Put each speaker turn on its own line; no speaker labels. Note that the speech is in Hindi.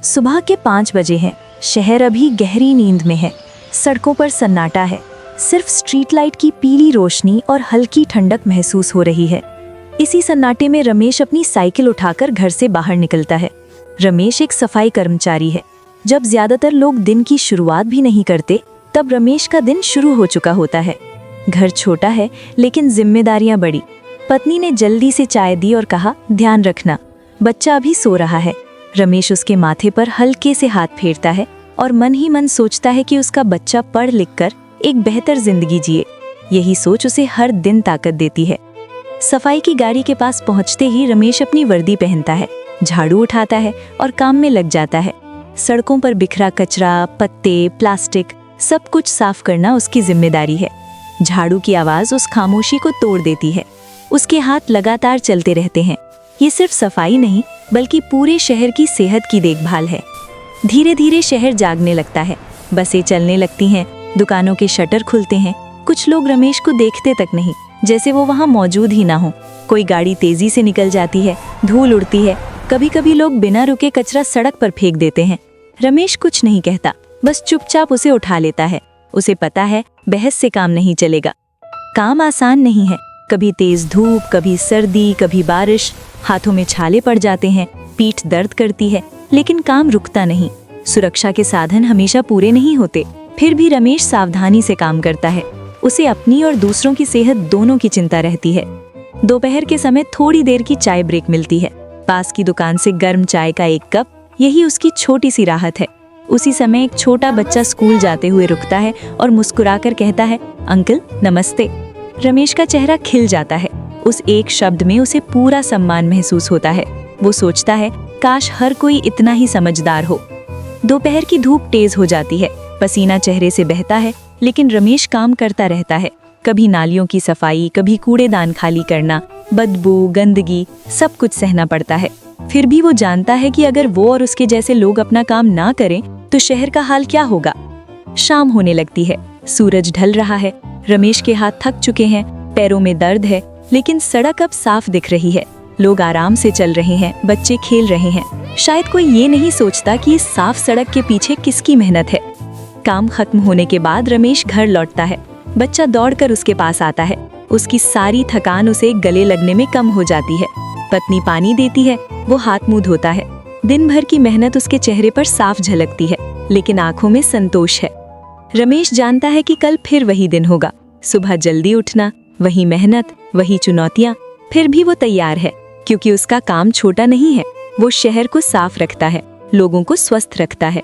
सुबह के 5 बजे हैं। शहर अभी गहरी नींद में है। सड़कों पर सन्नाटा है। सिर्फ स्ट्रीट लाइट की पीली रोशनी और हल्की ठंडक महसूस हो रही है। इसी सन्नाटे में रमेश अपनी साइकिल उठाकर घर से बाहर निकलता है। रमेश एक सफाई कर्मचारी है। जब ज्यादातर लोग दिन की शुरुआत भी नहीं करते, तब रमेश का दिन शुरू हो चुका होता है। घर छोटा है, लेकिन जिम्मेदारियां बड़ी। पत्नी ने जल्दी से चाय दी और कहा, ध्यान रखना, बच्चा अभी सो रहा है। रमेश उसके माथे पर हल्के से हाथ फेरता है और मन ही मन सोचता है कि उसका बच्चा पढ़ लिख कर एक बेहतर जिंदगी जिए। यही सोच उसे हर दिन ताकत देती है। सफाई की गाड़ी के पास पहुंचते ही रमेश अपनी वर्दी पहनता है, झाड़ू उठाता है और काम में लग जाता है। सड़कों पर बिखरा कचरा, पत्ते, प्लास्टिक, सब कुछ साफ करना उसकी जिम्मेदारी है। झाड़ू की आवाज उस खामोशी को तोड़ देती है। उसके हाथ लगातार चलते रहते हैं। ये सिर्फ सफाई नहीं, बल्कि पूरे शहर की सेहत की देखभाल है। धीरे धीरे शहर जागने लगता है। बसें चलने लगती हैं, दुकानों के शटर खुलते हैं। कुछ लोग रमेश को देखते तक नहीं, जैसे वो वहाँ मौजूद ही ना हो। कोई गाड़ी तेजी से निकल जाती है, धूल उड़ती है। कभी कभी लोग बिना रुके कचरा सड़क पर फेंक देते हैं। रमेश कुछ नहीं कहता, बस चुपचाप उसे उठा लेता है। उसे पता है बहस से काम नहीं चलेगा। काम आसान नहीं है। कभी तेज धूप, कभी सर्दी, कभी बारिश। हाथों में छाले पड़ जाते हैं, पीठ दर्द करती है, लेकिन काम रुकता नहीं। सुरक्षा के साधन हमेशा पूरे नहीं होते, फिर भी रमेश सावधानी से काम करता है। उसे अपनी और दूसरों की सेहत दोनों की चिंता रहती है। दोपहर के समय थोड़ी देर की चाय ब्रेक मिलती है। पास की दुकान से गर्म चाय का एक कप, यही उसकी छोटी सी राहत है। उसी समय एक छोटा बच्चा स्कूल जाते हुए रुकता है और मुस्कुराकर कहता है, अंकल नमस्ते। रमेश का चेहरा खिल जाता है। उस एक शब्द में उसे पूरा सम्मान महसूस होता है। वो सोचता है, काश हर कोई इतना ही समझदार हो। दोपहर की धूप तेज हो जाती है, पसीना चेहरे से बहता है, लेकिन रमेश काम करता रहता है। कभी नालियों की सफाई, कभी कूड़ेदान खाली करना, बदबू, गंदगी, सब कुछ सहना पड़ता है। फिर भी वो जानता है कि अगर वो और उसके जैसे लोग अपना काम ना करें तो शहर का हाल क्या होगा। शाम होने लगती है, सूरज ढल रहा है। रमेश के हाथ थक चुके हैं, पैरों में दर्द है, लेकिन सड़क अब साफ दिख रही है। लोग आराम से चल रहे हैं, बच्चे खेल रहे हैं। शायद कोई ये नहीं सोचता कि इस साफ सड़क के पीछे किसकी मेहनत है। काम खत्म होने के बाद रमेश घर लौटता है। बच्चा दौड़कर उसके पास आता है। उसकी सारी थकान उसे गले लगने में कम हो जाती है। पत्नी पानी देती है, वो हाथ मुंह धोता है। दिन भर की मेहनत उसके चेहरे पर साफ झलकती है, लेकिन आंखों में संतोष है। रमेश जानता है कि कल फिर वही दिन होगा। सुबह जल्दी उठना, वही मेहनत, वही चुनौतियां। फिर भी वो तैयार है, क्योंकि उसका काम छोटा नहीं है। वो शहर को साफ रखता है, लोगों को स्वस्थ रखता है।